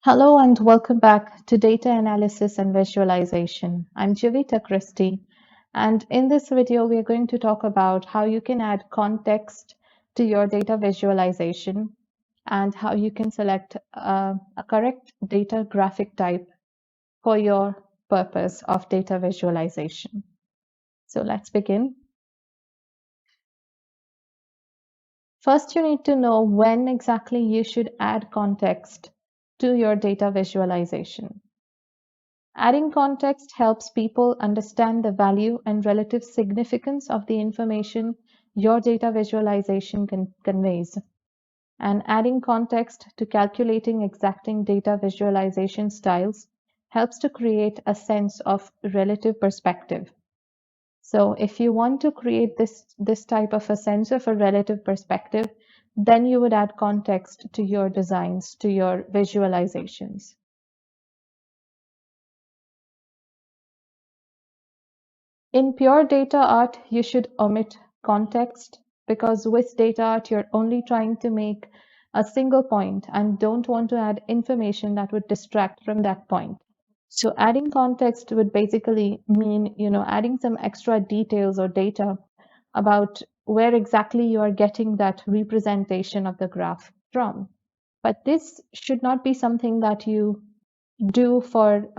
Hello and welcome back to Data Analysis and Visualization. I'm Jivita Christie, and in this video, we are going to talk about how you can add context to your data visualization and how you can select a correct data graphic type for your purpose of data visualization. So let's begin. First, you need to know when exactly you should add context to your data visualization. Adding context helps people understand the value and relative significance of the information your data visualization conveys. And adding context to calculating exacting data visualization styles helps to create a sense of relative perspective. So if you want to create this type of a sense of a relative perspective, then you would add context to your designs, to your visualizations. In pure data art, you should omit context because with data art, you're only trying to make a single point and don't want to add information that would distract from that point. So adding context would basically mean, adding some extra details or data about where exactly you are getting that representation of the graph from. But this should not be something that you do for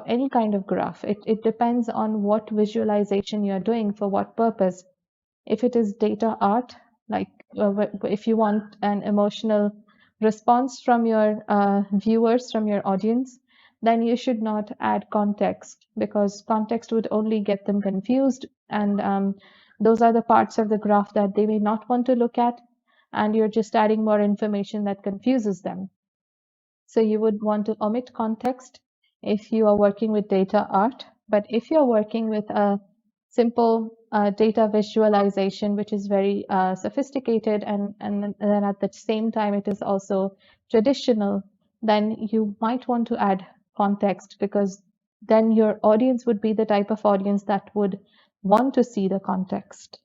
any kind of graph. It depends on what visualization you're doing for what purpose. If it is data art, like if you want an emotional response from your viewers, from your audience, then you should not add context because context would only get them confused, and those are the parts of the graph that they may not want to look at, and you're just adding more information that confuses them. So you would want to omit context if you are working with data art. But if you're working with a simple data visualization, which is very sophisticated and then at the same time it is also traditional, then you might want to add context because then your audience would be the type of audience that would want to see the context.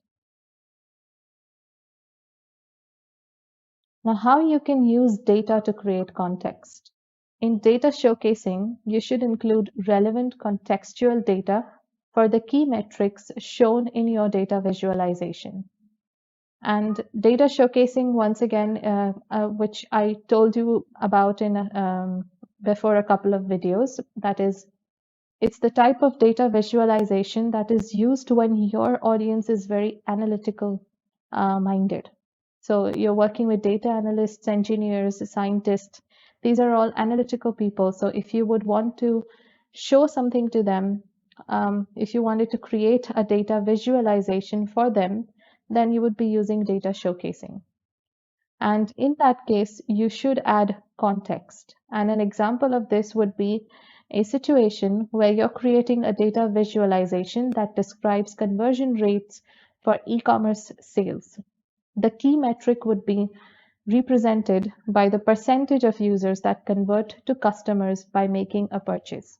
Now, how you can use data to create context. In data showcasing, you should include relevant contextual data for the key metrics shown in your data visualization. And data showcasing, once again, which I told you about in before a couple of videos, that is, it's the type of data visualization that is used when your audience is very analytical minded. So you're working with data analysts, engineers, scientists. These are all analytical people. So if you would want to show something to them, if you wanted to create a data visualization for them, then you would be using data showcasing. And in that case, you should add context. And an example of this would be a situation where you're creating a data visualization that describes conversion rates for e-commerce sales. The key metric would be represented by the percentage of users that convert to customers by making a purchase.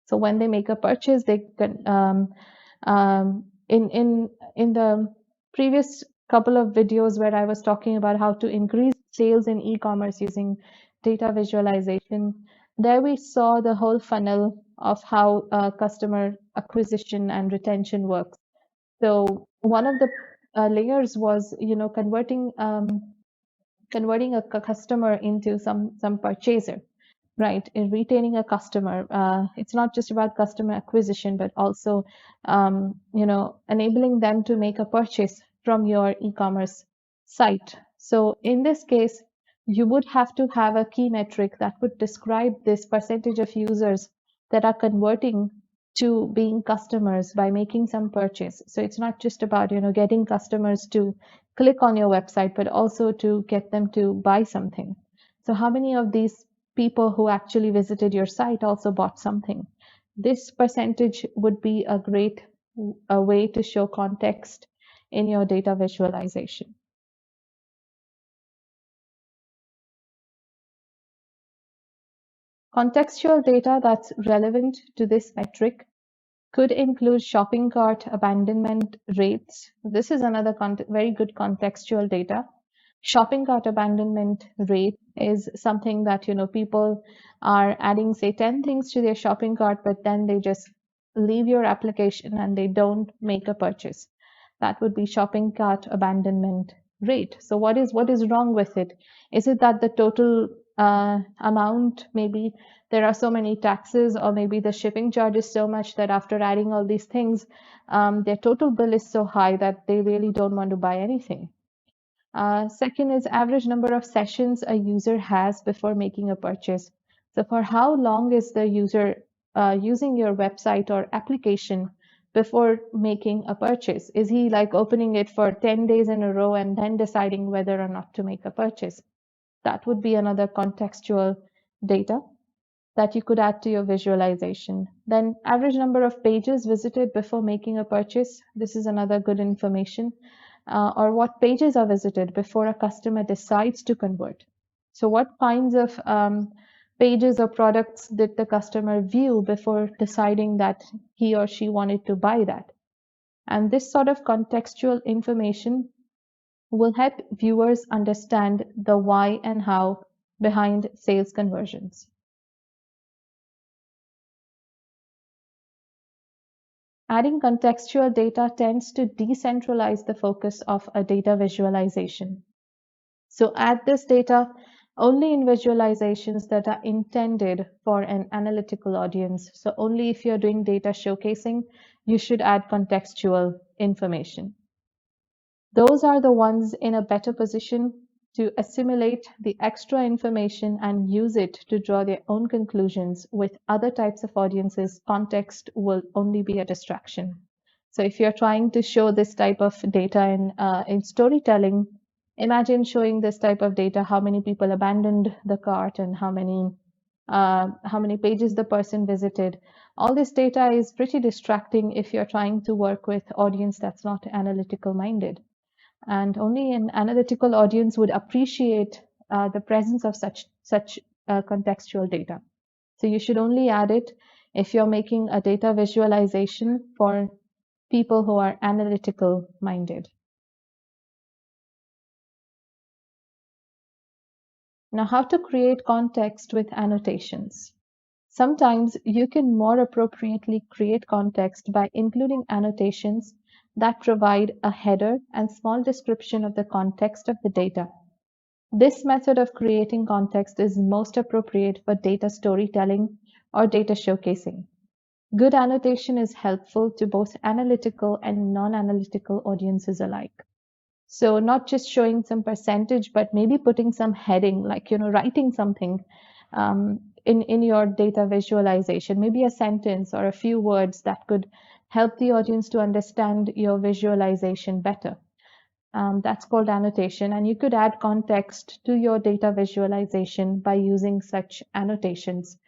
So when they make a purchase, they can in the previous couple of videos where I was talking about how to increase sales in e-commerce using data visualization, there we saw the whole funnel of how customer acquisition and retention works. So one of the layers was, converting a customer into some purchaser, right? In retaining a customer, it's not just about customer acquisition, but also, enabling them to make a purchase from your e-commerce site. So in this case, you would have to have a key metric that would describe this percentage of users that are converting to being customers by making some purchase. So it's not just about, getting customers to click on your website, but also to get them to buy something. So how many of these people who actually visited your site also bought something? This percentage would be a great way to show context in your data visualization. Contextual data that's relevant to this metric could include shopping cart abandonment rates. This is another very good contextual data. Shopping cart abandonment rate is something that, people are adding, say, 10 things to their shopping cart, but then they just leave your application and they don't make a purchase. That would be shopping cart abandonment rate. So what is wrong with it? Is it that the total amount, maybe there are so many taxes, or maybe the shipping charge is so much that after adding all these things, their total bill is so high that they really don't want to buy anything? Second is average number of sessions a user has before making a purchase. So for how long is the user using your website or application before making a purchase? Is he like opening it for 10 days in a row and then deciding whether or not to make a purchase? That would be another contextual data that you could add to your visualization. Then average number of pages visited before making a purchase. This is another good information. Or what pages are visited before a customer decides to convert. So what kinds of pages or products did the customer view before deciding that he or she wanted to buy that? And this sort of contextual information will help viewers understand the why and how behind sales conversions. Adding contextual data tends to decentralize the focus of a data visualization. So add this data only in visualizations that are intended for an analytical audience. So only if you're doing data showcasing, you should add contextual information. Those are the ones in a better position to assimilate the extra information and use it to draw their own conclusions. With other types of audiences, context will only be a distraction. So if you're trying to show this type of data in storytelling, imagine showing this type of data, how many people abandoned the cart and how many pages the person visited. All this data is pretty distracting if you're trying to work with audience that's not analytical minded. And only an analytical audience would appreciate the presence of such contextual data. So you should only add it if you're making a data visualization for people who are analytical minded. Now, how to create context with annotations. Sometimes you can more appropriately create context by including annotations that provide a header and small description of the context of the data. This method of creating context is most appropriate for data storytelling or data showcasing. Good annotation is helpful to both analytical and non-analytical audiences alike. So not just showing some percentage, but maybe putting some heading, like writing something in your data visualization, maybe a sentence or a few words that could help the audience to understand your visualization better. That's called annotation, and you could add context to your data visualization by using such annotations.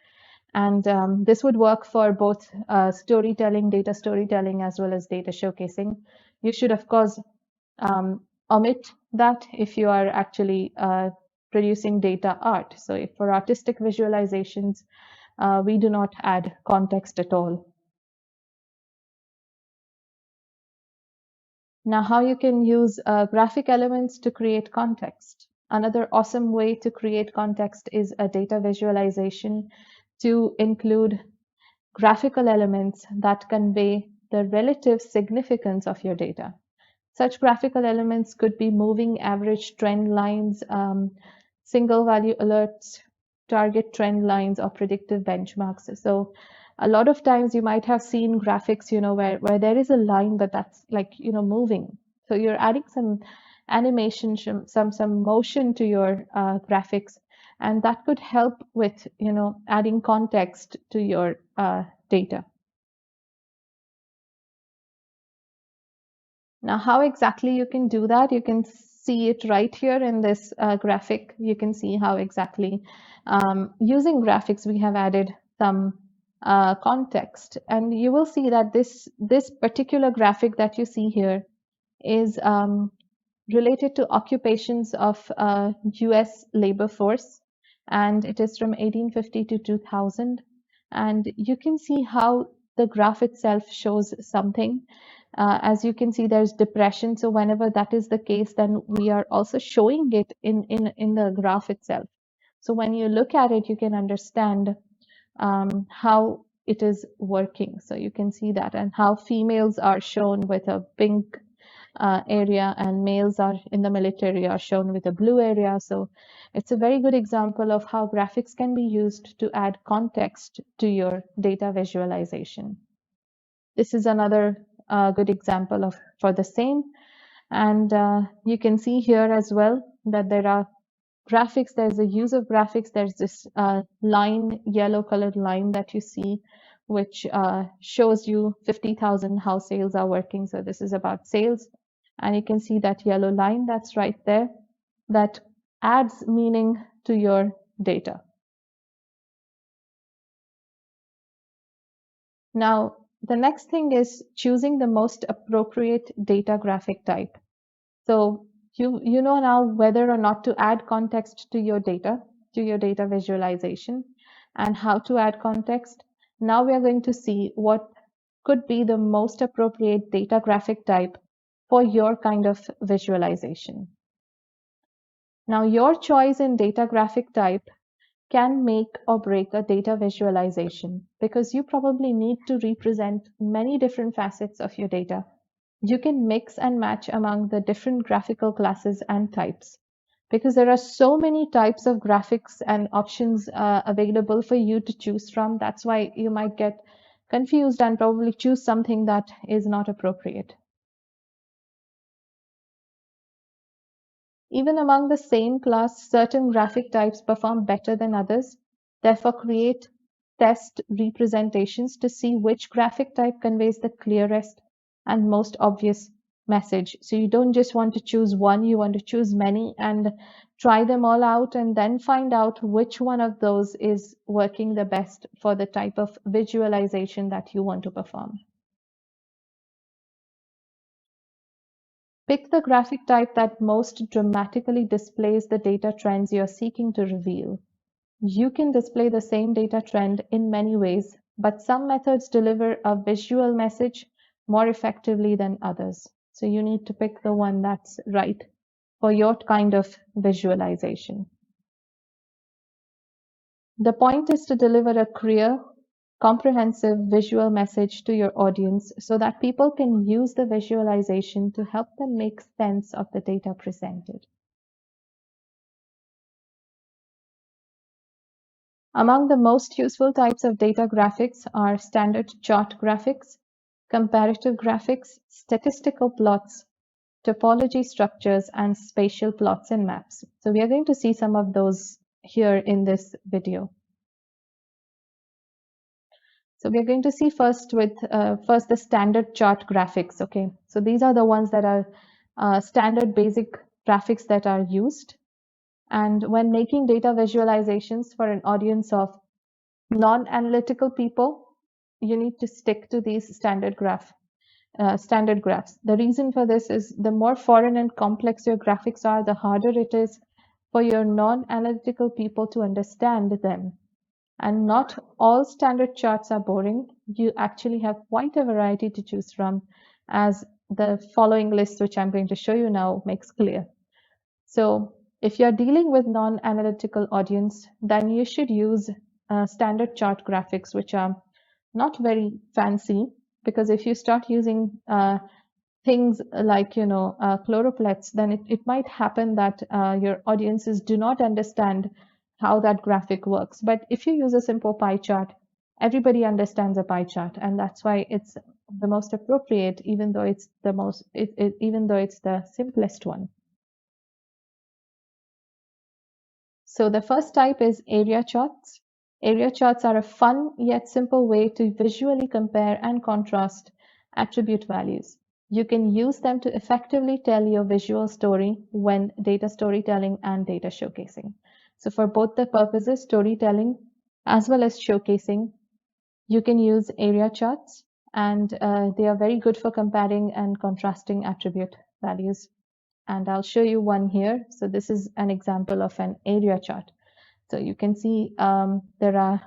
And this would work for both storytelling, data storytelling, as well as data showcasing. You should, of course, omit that if you are actually producing data art. So if for artistic visualizations, we do not add context at all. Now, how you can use graphic elements to create context. Another awesome way to create context is a data visualization to include graphical elements that convey the relative significance of your data. Such graphical elements could be moving average trend lines, single value alerts, target trend lines, or predictive benchmarks. So a lot of times you might have seen graphics, where there is a line, but that's like, moving. So you're adding some animation, some motion to your graphics, and that could help with, adding context to your data. Now, how exactly you can do that? You can see it right here in this graphic. You can see how exactly using graphics we have added some context, and you will see that this particular graphic that you see here is related to occupations of US labor force, and it is from 1850 to 2000. And you can see how the graph itself shows something. As you can see, there's depression. So whenever that is the case, then we are also showing it in the graph itself. So when you look at it, you can understand how it is working. So you can see that, and how females are shown with a pink area and males are in the military are shown with a blue area. So it's a very good example of how graphics can be used to add context to your data visualization. This is another good example of for the same. And you can see here as well that there are graphics. There's a use of graphics. There's this line, yellow colored line that you see, which shows you 50,000 how sales are working. So this is about sales. And you can see that yellow line that's right there that adds meaning to your data. Now, the next thing is choosing the most appropriate data graphic type. So you know now whether or not to add context to your data visualization, and how to add context. Now we are going to see what could be the most appropriate data graphic type for your kind of visualization. Now your choice in data graphic type can make or break a data visualization, because you probably need to represent many different facets of your data. You can mix and match among the different graphical classes and types, because there are so many types of graphics and options available for you to choose from. That's why you might get confused and probably choose something that is not appropriate. Even among the same class, certain graphic types perform better than others. Therefore, create test representations to see which graphic type conveys the clearest and most obvious message. So you don't just want to choose one, you want to choose many and try them all out, and then find out which one of those is working the best for the type of visualization that you want to perform. Pick the graphic type that most dramatically displays the data trends you're seeking to reveal. You can display the same data trend in many ways, but some methods deliver a visual message more effectively than others. So you need to pick the one that's right for your kind of visualization. The point is to deliver a clear, comprehensive visual message to your audience so that people can use the visualization to help them make sense of the data presented. Among the most useful types of data graphics are standard chart graphics, comparative graphics, statistical plots, topology structures, and spatial plots and maps. So we are going to see some of those here in this video. So we are going to see first the standard chart graphics. Okay, so these are the ones that are standard basic graphics that are used. And when making data visualizations for an audience of non-analytical people, you need to stick to these standard graphs. The reason for this is the more foreign and complex your graphics are, the harder it is for your non-analytical people to understand them. And not all standard charts are boring. You actually have quite a variety to choose from, as the following list, which I'm going to show you now, makes clear. So if you're dealing with non-analytical audience, then you should use standard chart graphics, which are not very fancy, because if you start using things like chloropleths, then it might happen that your audiences do not understand how that graphic works. But if you use a simple pie chart, everybody understands a pie chart, and that's why it's the most appropriate, even though it's the simplest one. So the first type is area charts. Area charts are a fun yet simple way to visually compare and contrast attribute values. You can use them to effectively tell your visual story when data storytelling and data showcasing. So for both the purposes, storytelling as well as showcasing, you can use area charts, and they are very good for comparing and contrasting attribute values. And I'll show you one here. So this is an example of an area chart. So you can see there are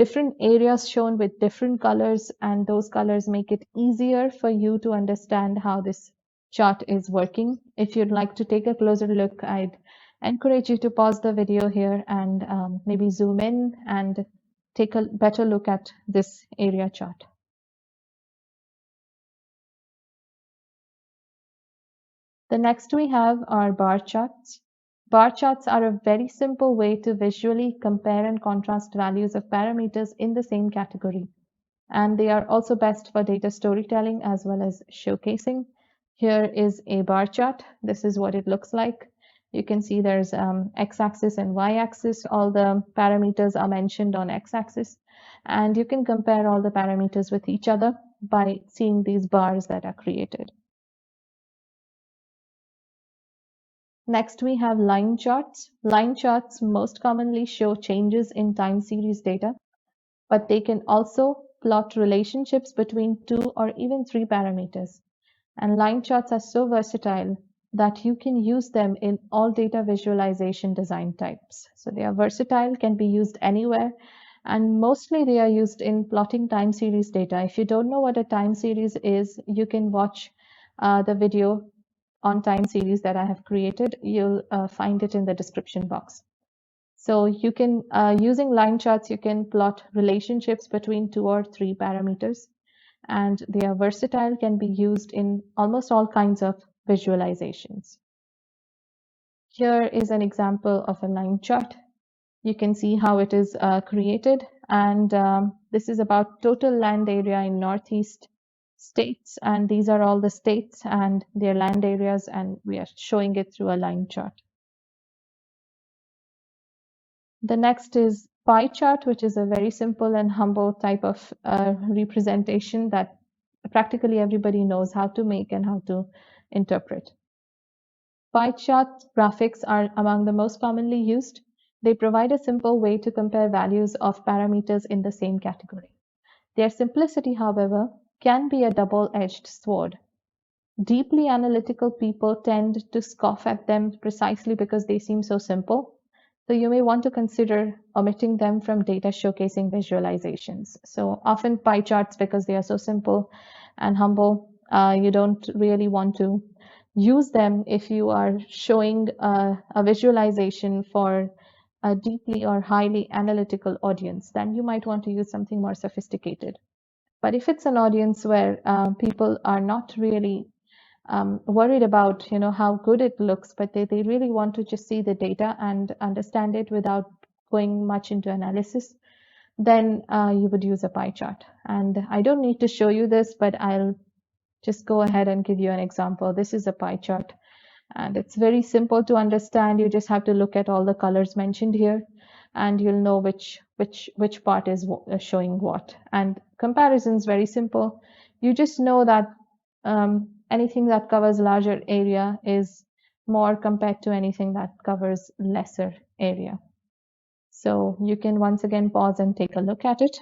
different areas shown with different colors, and those colors make it easier for you to understand how this chart is working. If you'd like to take a closer look, I'd encourage you to pause the video here and maybe zoom in and take a better look at this area chart. The next we have are bar charts. Bar charts are a very simple way to visually compare and contrast values of parameters in the same category. And they are also best for data storytelling as well as showcasing. Here is a bar chart. This is what it looks like. You can see there's x-axis and y-axis. All the parameters are mentioned on x-axis. And you can compare all the parameters with each other by seeing these bars that are created. Next, we have line charts. Line charts most commonly show changes in time series data, but they can also plot relationships between 2 or even 3 parameters. And line charts are so versatile that you can use them in all data visualization design types. So they are versatile, can be used anywhere, and mostly they are used in plotting time series data. If you don't know what a time series is, you can watch the video on time series that I have created. You'll find it in the description box. So you can, using line charts, you can plot relationships between 2 or 3 parameters, and they are versatile, can be used in almost all kinds of visualizations. Here is an example of a line chart. You can see how it is created, and this is about total land area in Northeast states, and these are all the states and their land areas, and we are showing it through a line chart. The next is pie chart, which is a very simple and humble type of representation that practically everybody knows how to make and how to interpret. Pie chart graphics are among the most commonly used. They provide a simple way to compare values of parameters in the same category. Their simplicity, however, can be a double-edged sword. Deeply analytical people tend to scoff at them precisely because they seem so simple. So you may want to consider omitting them from data showcasing visualizations. So often pie charts, because they are so simple and humble, you don't really want to use them if you are showing a visualization for a deeply or highly analytical audience. Then you might want to use something more sophisticated. But if it's an audience where people are not really worried about how good it looks, but they really want to just see the data and understand it without going much into analysis, then you would use a pie chart. And I don't need to show you this, but I'll just go ahead and give you an example. This is a pie chart, and it's very simple to understand. You just have to look at all the colors mentioned here, and you'll know which part is showing what. And comparison is very simple. You just know that anything that covers larger area is more compared to anything that covers lesser area. So you can once again pause and take a look at it.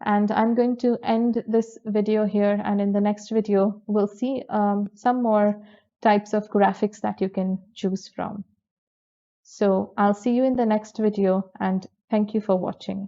And I'm going to end this video here, and in the next video, we'll see some more types of graphics that you can choose from. So I'll see you in the next video, and thank you for watching.